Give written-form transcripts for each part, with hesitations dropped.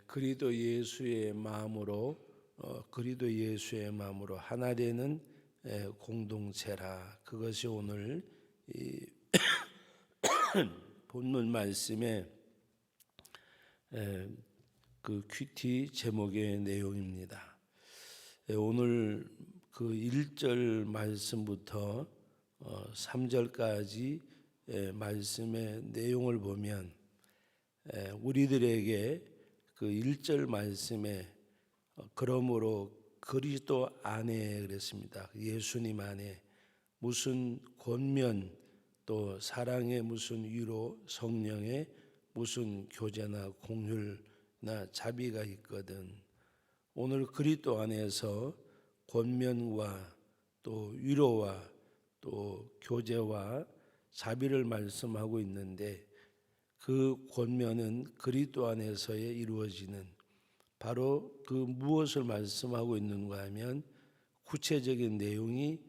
그리스도 예수의 마음으로 하나 되는 공동체라. 그것이 오늘 이 본문 말씀의 그 큐티 제목의 내용입니다. 오늘 그 1절 말씀부터 3절까지 말씀의 내용을 보면 우리들에게 그 1절 말씀에 그러므로 그리스도 안에 그랬습니다. 예수님 안에 무슨 권면 또 사랑의 무슨 위로 성령의 무슨 교제나 공율나 자비가 있거든. 오늘 그리스도 안에서 권면과 또 위로와 또 교제와 자비를 말씀하고 있는데 그 권면은 그리스도 안에서의 이루어지는 바로 그 무엇을 말씀하고 있는가 하면 구체적인 내용이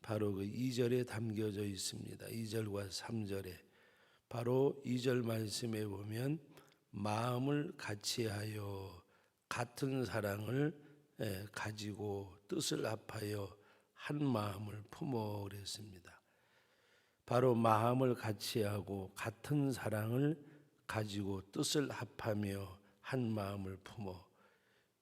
바로 그 2절에 담겨져 있습니다. 2절과 3절에 바로 2절 말씀에 보면 마음을 같이하여 같은 사랑을 가지고 뜻을 합하여 한 마음을 품어 그랬습니다. 바로 마음을 같이하고 같은 사랑을 가지고 뜻을 합하며 한 마음을 품어.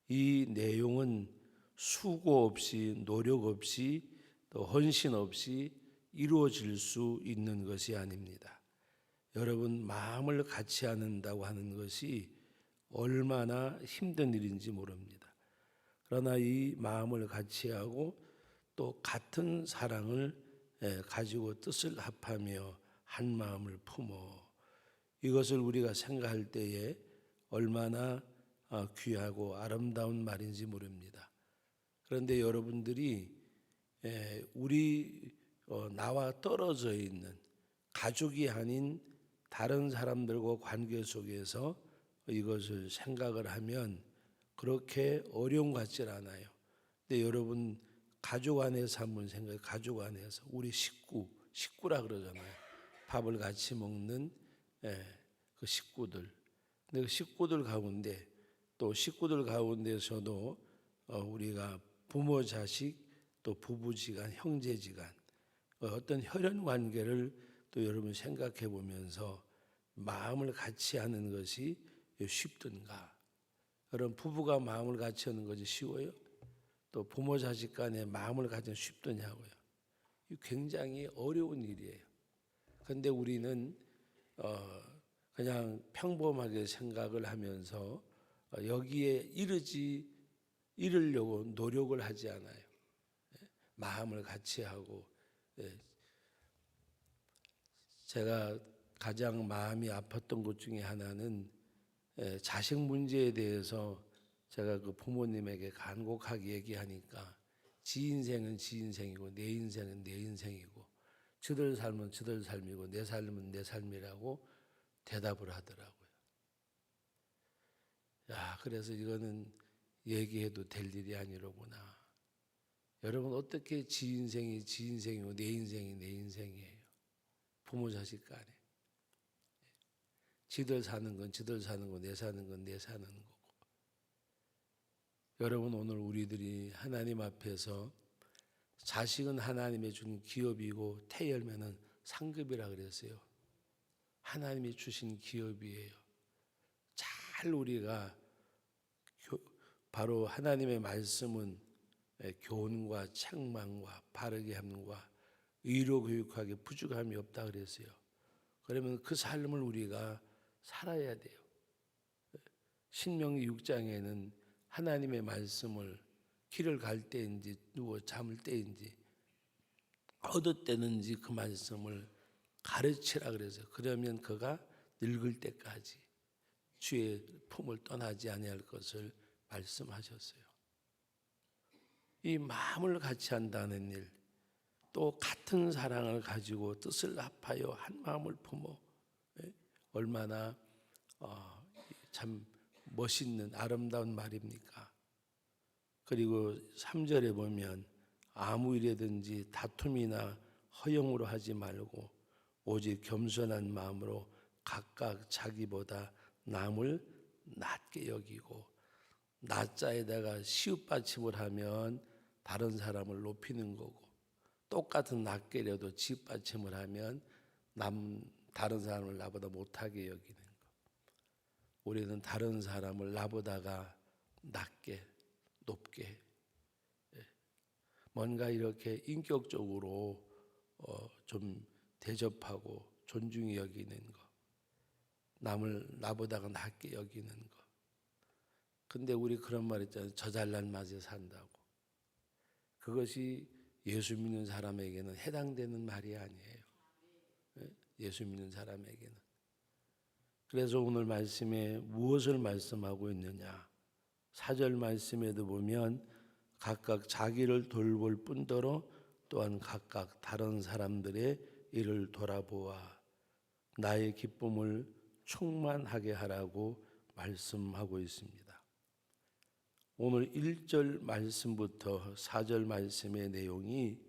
이 내용은 수고 없이 노력 없이 또 헌신 없이 이루어질 수 있는 것이 아닙니다. 여러분 마음을 같이 한다고 하는 것이 얼마나 힘든 일인지 모릅니다. 그러나 이 마음을 같이 하고 또 같은 사랑을 가지고 뜻을 합하며 한 마음을 품어. 이것을 우리가 생각할 때에 얼마나 귀하고 아름다운 말인지 모릅니다. 그런데 여러분들이 나와 떨어져 있는 가족이 아닌 다른 사람들과 관계 속에서 이것을 생각을 하면 그렇게 어려운 것 같지 않아요. 근데 여러분 가족 안에서 한번 생각해. 가족 안에서 우리 식구라 그러잖아요. 밥을 같이 먹는 그 식구들. 근데 그 식구들 가운데 또 식구들 가운데서도 우리가 부모 자식 또 부부지간 형제지간 어떤 혈연 관계를 또 여러분 생각해 보면서 마음을 같이 하는 것이 쉽든가? 그럼 부부가 마음을 같이 하는 것이 쉬워요? 또 부모 자식 간에 마음을 가지면 쉽더냐고요. 굉장히 어려운 일이에요. 그런데 우리는 그냥 평범하게 생각을 하면서 여기에 이르려고 노력을 하지 않아요. 마음을 같이 하고. 제가 가장 마음이 아팠던 것 중에 하나는 자식 문제에 대해서 제가 그 부모님에게 간곡하게 얘기하니까 지 인생은 지 인생이고 내 인생은 내 인생이고 저들 삶은 저들 삶이고 내 삶은 내 삶이라고 대답을 하더라고요. 그래서 이거는 얘기해도 될 일이 아니로구나. 여러분 어떻게 지 인생이 지 인생이고 내 인생이 내 인생이에요. 부모 자식 간에. 지들 사는 건 지들 사는 거, 내 사는 건 내 사는 거고. 여러분 오늘 우리들이 하나님 앞에서 자식은 하나님이 준 기업이고 태열매는 상급이라 그랬어요. 하나님이 주신 기업이에요. 잘 우리가 바로 하나님의 말씀은 교훈과 책망과 바르게 함과 의로 교육하게 부족함이 없다 그랬어요. 그러면 그 삶을 우리가 살아야 돼요. 신명기 6장에는 하나님의 말씀을 길을 갈 때인지 누워 잠을 때인지 어느 때는지 그 말씀을 가르치라 그래서 그러면 그가 늙을 때까지 주의 품을 떠나지 아니할 것을 말씀하셨어요. 이 마음을 같이 한다는 일, 또 같은 사랑을 가지고 뜻을 합하여 한 마음을 품어 얼마나 참 멋있는 아름다운 말입니까? 그리고 3절에 보면 아무 일이든지 다툼이나 허영으로 하지 말고 오직 겸손한 마음으로 각각 자기보다 남을 낮게 여기고, 낮자에다가 시읒 받침을 하면 다른 사람을 높이는 거고, 똑같은 낱개라도 지읒 받침을 하면 다른 사람을 나보다 못하게 여기는 거. 우리는 다른 사람을 나보다가 낮게, 높게, 뭔가 이렇게 인격적으로 좀 대접하고 존중히 여기는 거, 남을 나보다가 낮게 여기는 거. 근데 우리 그런 말 있잖아요. 저 잘난 맛에 산다고. 그것이 예수 믿는 사람에게는 해당되는 말이 아니에요. 예수 믿는 사람에게는. 그래서 오늘 말씀에 무엇을 말씀하고 있느냐? 4절 말씀에도 보면 각각 자기를 돌볼 뿐더러 또한 각각 다른 사람들의 일을 돌아보아 나의 기쁨을 충만하게 하라고 말씀하고 있습니다. 오늘 1절 말씀부터 4절 말씀의 내용이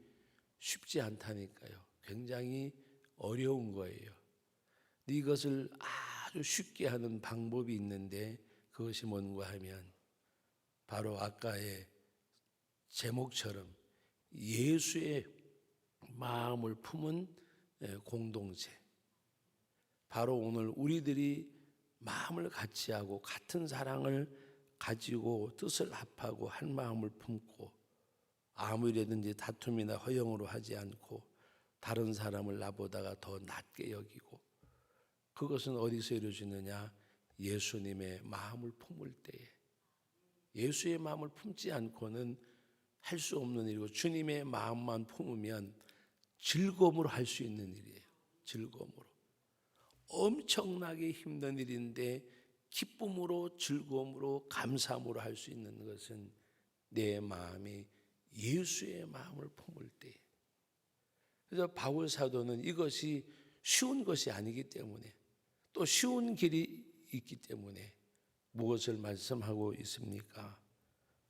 쉽지 않다니까요. 굉장히 어려운 거예요. 이것을 아주 쉽게 하는 방법이 있는데 그것이 뭔가 하면 바로 아까의 제목처럼 예수의 마음을 품은 공동체. 바로 오늘 우리들이 마음을 같이 하고 같은 사랑을 가지고 뜻을 합하고 한 마음을 품고 아무래든지 다툼이나 허영으로 하지 않고 다른 사람을 나보다가 더 낮게 여기고, 그것은 어디서 이루어지느냐? 예수님의 마음을 품을 때에. 예수의 마음을 품지 않고는 할 수 없는 일이고, 주님의 마음만 품으면 즐거움으로 할 수 있는 일이에요. 즐거움으로. 엄청나게 힘든 일인데 기쁨으로, 즐거움으로, 감사함으로 할 수 있는 것은 내 마음이 예수의 마음을 품을 때. 그래서 바울 사도는 이것이 쉬운 것이 아니기 때문에, 또 쉬운 길이 있기 때문에 무엇을 말씀하고 있습니까?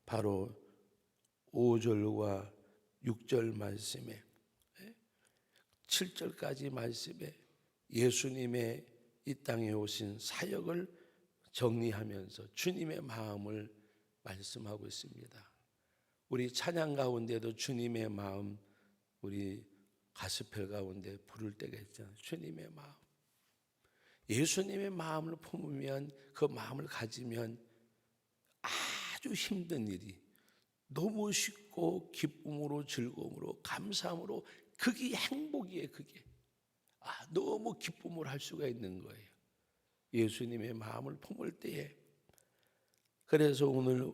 바로 5절과 6절 말씀에, 7절까지 말씀에 예수님의 이 땅에 오신 사역을 정리하면서 주님의 마음을 말씀하고 있습니다. 우리 찬양 가운데도 주님의 마음, 우리 가스펠 가운데 부를 때가 있잖아요. 주님의 마음. 예수님의 마음을 품으면, 그 마음을 가지면 아주 힘든 일이 너무 쉽고 기쁨으로, 즐거움으로, 감사함으로, 그게 행복이에요. 그게 너무 기쁨을 할 수가 있는 거예요. 예수님의 마음을 품을 때에. 그래서 오늘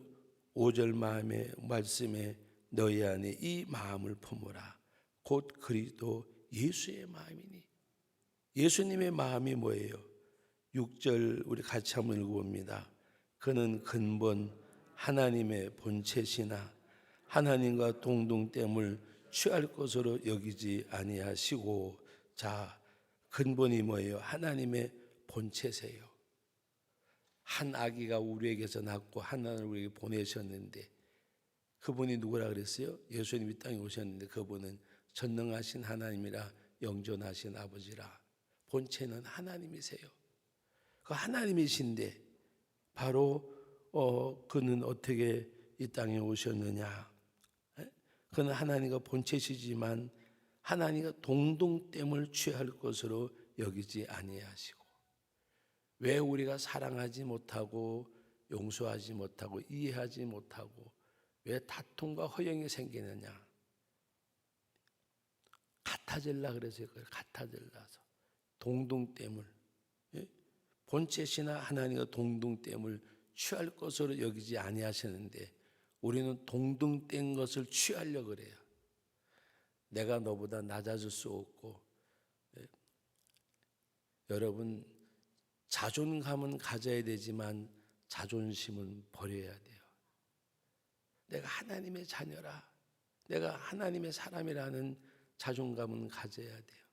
5절 마음의 말씀에 너희 안에 이 마음을 품으라. 곧 그리스도 예수의 마음이니. 예수님의 마음이 뭐예요? 6절 우리 같이 한번 읽어봅니다. 그는 근본 하나님의 본체시나 하나님과 동등됨을 취할 것으로 여기지 아니하시고. 자, 근본이 뭐예요? 하나님의 본체세요. 한 아기가 우리에게서 낳고 하나님을 우리에게 보내셨는데, 그분이 누구라 그랬어요? 예수님이 땅에 오셨는데 그분은 전능하신 하나님이라 영존하신 아버지라. 본체는 하나님이세요. 그 하나님이신데 바로 그는 어떻게 이 땅에 오셨느냐? 그는 하나님과 본체시지만 하나님과 동등됨을 취할 것으로 여기지 아니하시고. 왜 우리가 사랑하지 못하고 용서하지 못하고 이해하지 못하고 왜 다툼과 허영이 생기느냐? 같아질라 그래서 그걸 같아질라서 동등됨을, 본체시나 하나님과 동등됨을 취할 것으로 여기지 아니하시는데 우리는 동등된 것을 취하려고 그래요. 내가 너보다 낮아질 수 없고, 여러분 자존감은 가져야 되지만 자존심은 버려야 돼요. 내가 하나님의 자녀라, 내가 하나님의 사람이라는 자존감은 가져야 돼요.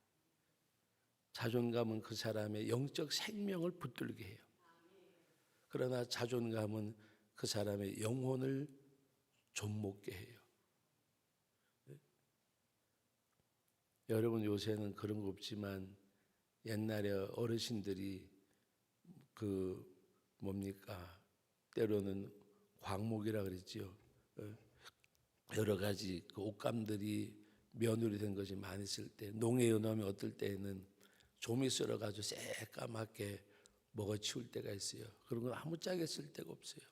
자존감은 그 사람의 영적 생명을 붙들게 해요. 그러나 자존감은 그 사람의 영혼을 좀먹게 해요. 여러분 요새는 그런 거 없지만 옛날에 어르신들이 그 뭡니까? 때로는 광목이라 그랬지요. 여러 가지 그 옷감들이 며느리 된 것이 많이 있을 때, 농에 넣으면 어떨 때에는 좀이 썰어가지고 새까맣게 먹어치울 때가 있어요. 그런 건 아무짝에 쓸 데가 없어요.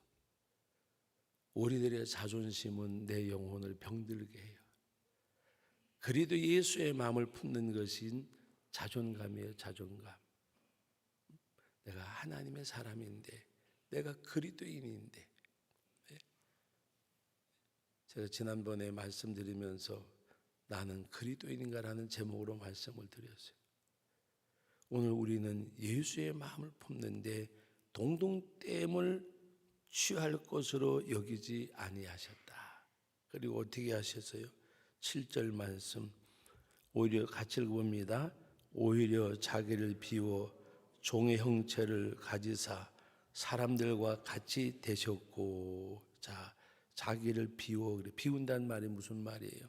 우리들의 자존심은 내 영혼을 병들게 해요. 그래도 예수의 마음을 품는 것인 자존감이에요. 자존감. 내가 하나님의 사람인데, 내가 그리스도인인데. 제가 지난번에 말씀드리면서 나는 그리스도인인가라는 제목으로 말씀을 드렸어요. 오늘 우리는 예수의 마음을 품는데 동등됨을 취할 것으로 여기지 아니하셨다. 그리고 어떻게 하셨어요? 7절 말씀 오히려 같이 읽어봅니다. 오히려 자기를 비워 종의 형체를 가지사 사람들과 같이 되셨고. 자, 자기를 비워. 그래. 비운다는 말이 무슨 말이에요?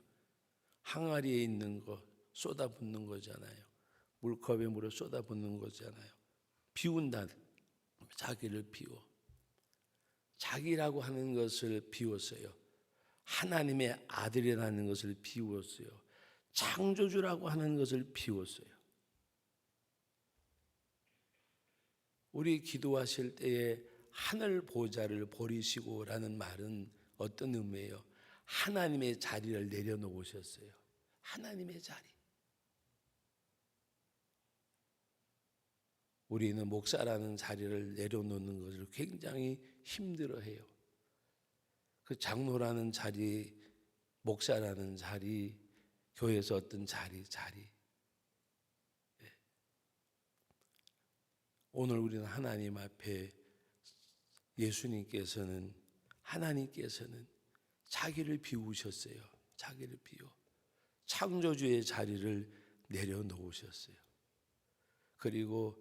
항아리에 있는 거 쏟아붓는 거잖아요. 물컵에 물을 쏟아붓는 거잖아요. 비운다. 자기를 비워. 자기라고 하는 것을 비웠어요. 하나님의 아들이라는 것을 비웠어요. 창조주라고 하는 것을 비웠어요. 우리 기도하실 때에 하늘 보좌를 버리시고라는 말은 어떤 의미예요? 하나님의 자리를 내려놓으셨어요. 하나님의 자리. 우리는 목사라는 자리를 내려놓는 것을 굉장히 힘들어해요. 그 장로라는 자리, 목사라는 자리, 교회에서 어떤 자리. 오늘 우리는 하나님 앞에 하나님께서는 자기를 비우셨어요. 자기를 비워. 창조주의 자리를 내려놓으셨어요. 그리고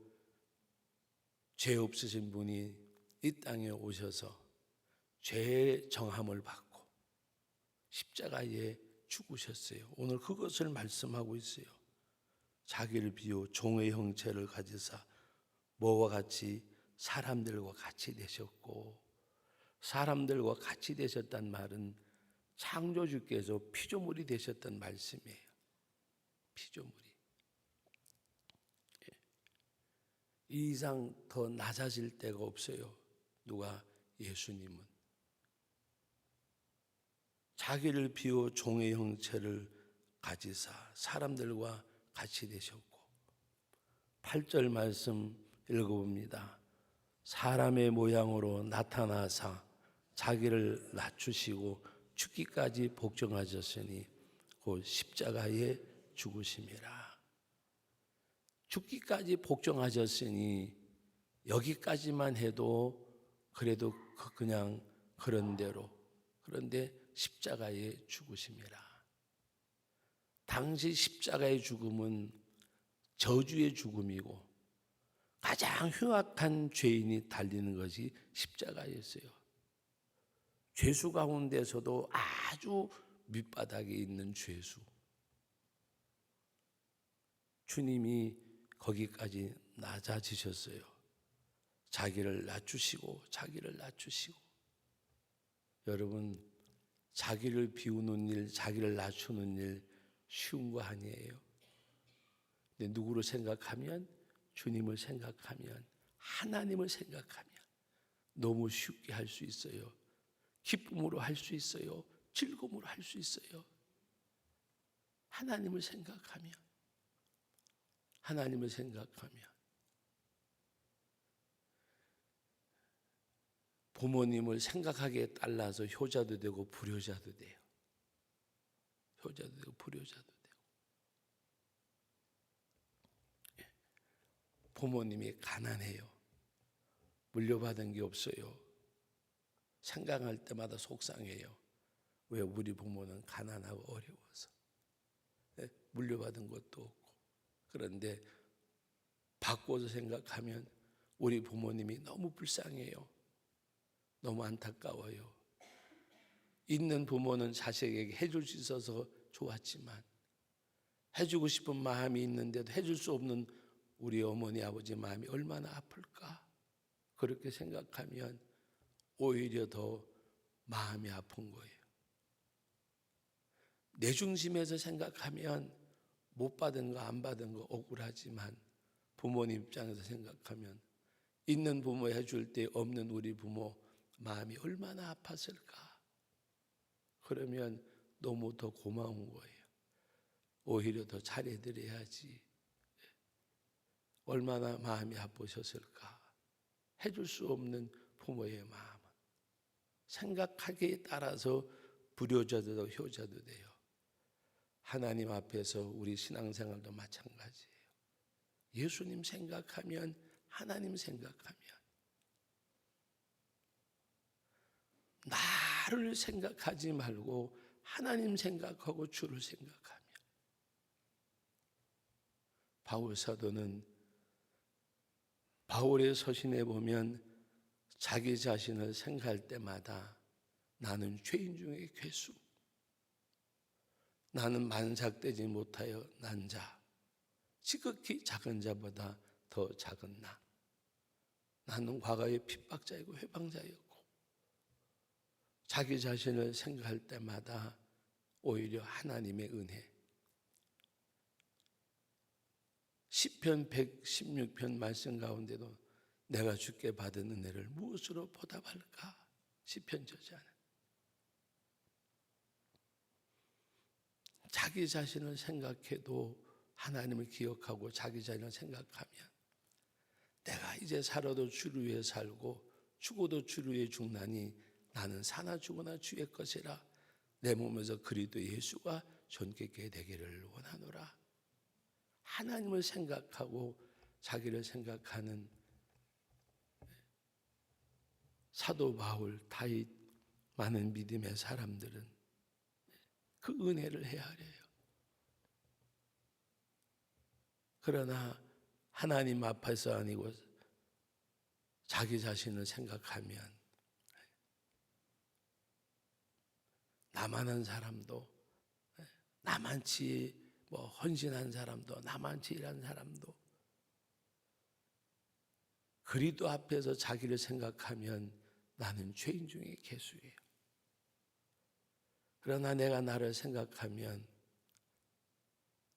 죄 없으신 분이 이 땅에 오셔서 죄의 정함을 받고 십자가에 죽으셨어요. 오늘 그것을 말씀하고 있어요. 자기를 비워 종의 형체를 가지사 뭐와 같이 사람들과 같이 되셨고. 사람들과 같이 되셨단 말은 창조주께서 피조물이 되셨던 말씀이에요. 피조물이. 이 이상 더 낮아질 데가 없어요. 누가? 예수님은. 자기를 비워 종의 형체를 가지사 사람들과 같이 되셨고. 8절 말씀 읽어봅니다. 사람의 모양으로 나타나사 자기를 낮추시고 죽기까지 복종하셨으니 곧 십자가에 죽으심이라. 죽기까지 복종하셨으니 여기까지만 해도 그래도 그냥 그런 대로. 그런데 십자가에 죽으심이라. 당시 십자가의 죽음은 저주의 죽음이고 가장 흉악한 죄인이 달리는 것이 십자가였어요. 죄수 가운데서도 아주 밑바닥에 있는 죄수. 주님이 거기까지 낮아지셨어요. 자기를 낮추시고. 여러분, 자기를 비우는 일, 자기를 낮추는 일 쉬운 거 아니에요. 근데 누구를 생각하면, 주님을 생각하면, 하나님을 생각하면 너무 쉽게 할 수 있어요. 기쁨으로 할 수 있어요. 즐거움으로 할 수 있어요. 하나님을 생각하면. 부모님을 생각하기에 따라서 효자도 되고 불효자도 돼요. 부모님이 가난해요. 물려받은 게 없어요. 생각할 때마다 속상해요. 왜? 우리 부모는 가난하고 어려워서. 물려받은 것도 없고. 그런데 바꿔서 생각하면 우리 부모님이 너무 불쌍해요. 너무 안타까워요. 있는 부모는 자식에게 해줄 수 있어서 좋았지만 해주고 싶은 마음이 있는데도 해줄 수 없는 우리 어머니 아버지 마음이 얼마나 아플까. 그렇게 생각하면 오히려 더 마음이 아픈 거예요. 내 중심에서 생각하면 못 받은 거 안 받은 거 억울하지만 부모님 입장에서 생각하면 있는 부모 해줄 때 없는 우리 부모 마음이 얼마나 아팠을까. 그러면 너무 더 고마운 거예요. 오히려 더 잘해드려야지. 얼마나 마음이 아프셨을까. 해줄 수 없는 부모의 마음은 생각하기에 따라서 불효자도 효자도 돼요. 하나님 앞에서 우리 신앙생활도 마찬가지예요. 예수님 생각하면, 하나님 생각하면, 나를 생각하지 말고 하나님 생각하고 주를 생각하며. 바울 사도는 바울의 서신에 보면 자기 자신을 생각할 때마다 나는 죄인 중에 괴수, 나는 만삭되지 못하여 난 자, 지극히 작은 자보다 더 작은 나, 나는 과거의 핍박자이고 회방자였고, 자기 자신을 생각할 때마다 오히려 하나님의 은혜, 시편 116편 말씀 가운데도 내가 주께 받은 은혜를 무엇으로 보답할까? 시편 저자는 자기 자신을 생각해도 하나님을 기억하고 자기 자신을 생각하면 내가 이제 살아도 주를 위해 살고 죽어도 주를 위해 죽나니 나는 사나 죽으나 주의 것이라. 내 몸에서 그리스도 예수가 존귀케 되기를 원하노라. 하나님을 생각하고 자기를 생각하는 사도 바울, 다윗, 많은 믿음의 사람들은 그 은혜를 헤아려요. 그러나 하나님 앞에서 아니고 자기 자신을 생각하면 나만한 사람도, 나만치 헌신한 사람도, 나만치 일한 사람도 그리스도 앞에서 자기를 생각하면 나는 죄인 중에 괴수예요. 그러나 내가 나를 생각하면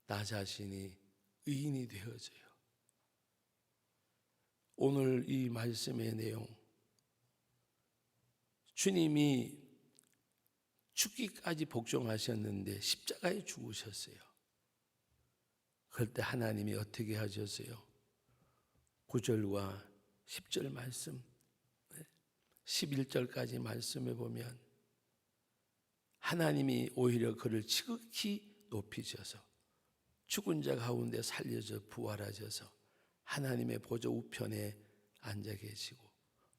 나 자신이 의인이 되어져요. 오늘 이 말씀의 내용, 주님이 죽기까지 복종하셨는데 십자가에 죽으셨어요. 그럴 때 하나님이 어떻게 하셨어요? 9절과 10절 말씀, 11절까지 말씀에 보면 하나님이 오히려 그를 지극히 높이셔서 죽은 자 가운데 살려져 부활하셔서 하나님의 보좌 우편에 앉아 계시고,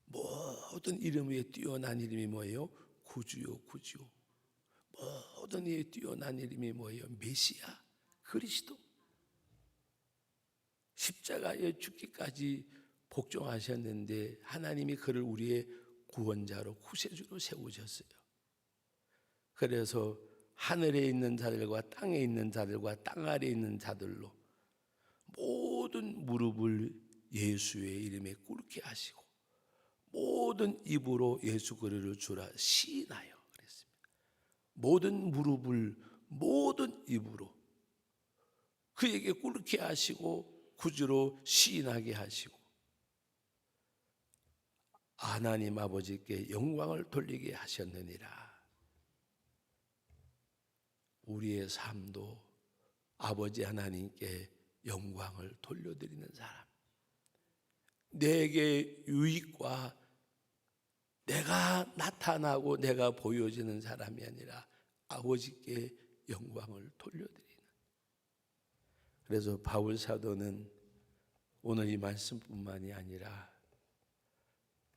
모든 이름 위에 뛰어난 이름이 뭐예요? 구주요, 구주. 모든 이에 뛰어난 이름이 뭐예요? 메시아, 그리스도. 십자가에 죽기까지 복종하셨는데 하나님이 그를 우리의 구원자로, 구세주로 세우셨어요. 그래서 하늘에 있는 자들과 땅에 있는 자들과 땅 아래에 있는 자들로 모든 무릎을 예수의 이름에 꿇게 하시고 모든 입으로 예수 그리스도를 주라 시인하여 그랬습니다. 모든 무릎을 모든 입으로 그에게 꿇게 하시고 구주로 시인하게 하시고 하나님 아버지께 영광을 돌리게 하셨느니라. 우리의 삶도 아버지 하나님께 영광을 돌려드리는 사람, 내게 유익과 내가 나타나고 내가 보여지는 사람이 아니라 아버지께 영광을 돌려드리는. 그래서 바울 사도는 오늘 이 말씀뿐만이 아니라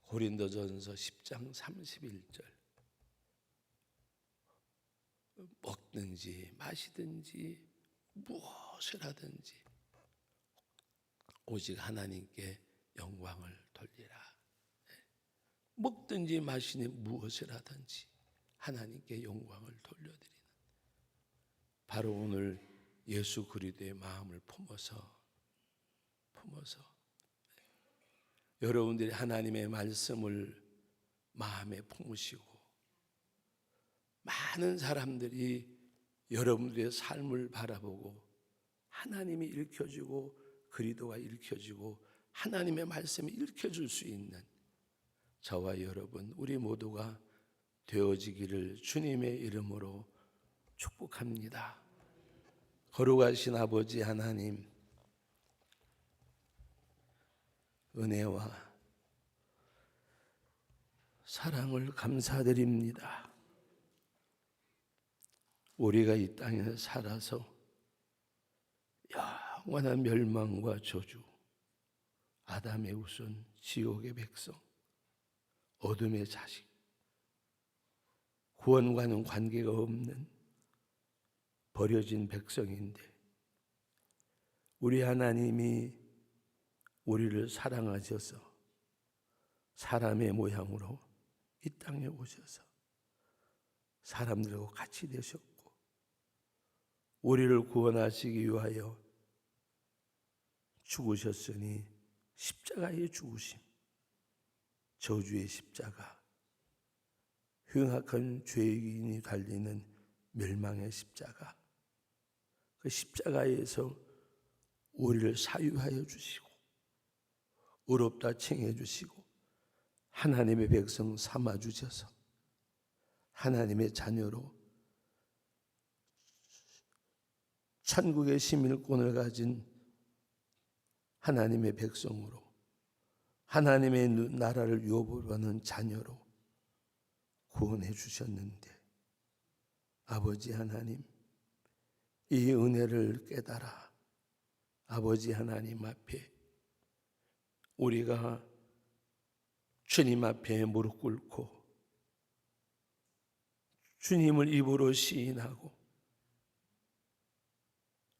고린도전서 10장 31절 먹든지 마시든지 무엇을 하든지 오직 하나님께 영광을 돌리라. 먹든지 마시니 무엇을 하든지 하나님께 영광을 돌려드리는, 바로 오늘 예수 그리스도의 마음을 품어서 여러분들이 하나님의 말씀을 마음에 품으시고 많은 사람들이 여러분들의 삶을 바라보고 하나님이 일으켜지고 그리스도가 일으켜지고 하나님의 말씀이 일으켜질 수 있는 저와 여러분 우리 모두가 되어지기를 주님의 이름으로 축복합니다. 거룩하신 아버지 하나님, 은혜와 사랑을 감사드립니다. 우리가 이 땅에 살아서 영원한 멸망과 저주, 아담의 후손, 지옥의 백성, 어둠의 자식, 구원과는 관계가 없는 버려진 백성인데 우리 하나님이 우리를 사랑하셔서 사람의 모양으로 이 땅에 오셔서 사람들과 같이 되셨고 우리를 구원하시기 위하여 죽으셨으니 십자가의 죽으심, 저주의 십자가, 흉악한 죄인이 달리는 멸망의 십자가, 그 십자가에서 우리를 사유하여 주시고 의롭다 칭해 주시고 하나님의 백성 삼아 주셔서 하나님의 자녀로 천국의 시민권을 가진 하나님의 백성으로 하나님의 나라를 유업으로 자녀로 구원해 주셨는데 아버지 하나님, 이 은혜를 깨달아 아버지 하나님 앞에 우리가 주님 앞에 무릎 꿇고 주님을 입으로 시인하고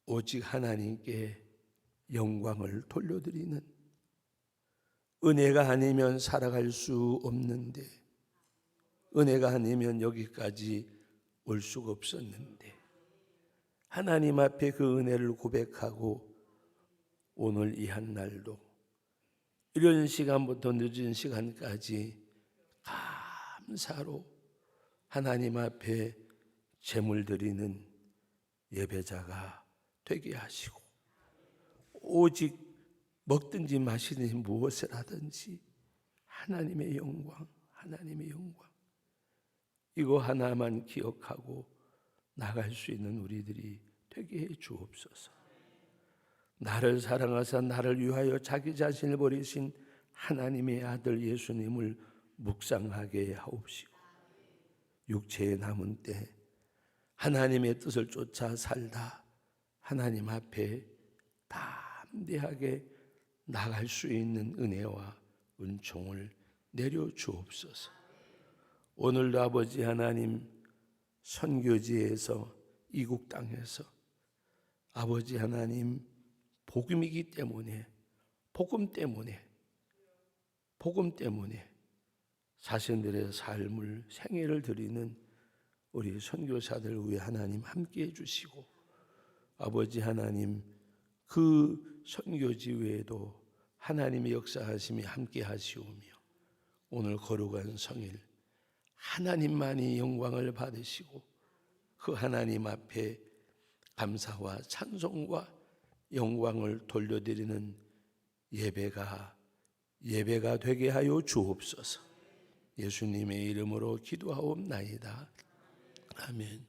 오직 하나님께 영광을 돌려드리는, 은혜가 아니면 살아갈 수 없는데 은혜가 아니면 여기까지 올 수가 없었는데 하나님 앞에 그 은혜를 고백하고 오늘 이 한날도 이런 시간부터 늦은 시간까지 감사로 하나님 앞에 제물 드리는 예배자가 되게 하시고 오직 먹든지 마시든지 무엇을 하든지 하나님의 영광, 하나님의 영광, 이거 하나만 기억하고 나갈 수 있는 우리들이 되게 해 주옵소서. 나를 사랑하사 나를 위하여 자기 자신을 버리신 하나님의 아들 예수님을 묵상하게 하옵시고 육체에 남은 때 하나님의 뜻을 쫓아 살다 하나님 앞에 담대하게 나갈 수 있는 은혜와 은총을 내려 주옵소서. 오늘도 아버지 하나님 선교지에서 이국 땅에서 아버지 하나님 복음이기 때문에 복음 때문에 자신들의 삶을 생애를 드리는 우리 선교사들 위해 하나님 함께해 주시고 아버지 하나님 그 선교지 외에도 하나님의 역사하심이 함께 하시오며 오늘 거룩한 성일 하나님만이 영광을 받으시고 그 하나님 앞에 감사와 찬송과 영광을 돌려드리는 예배가 되게 하여 주옵소서. 예수님의 이름으로 기도하옵나이다. 아멘.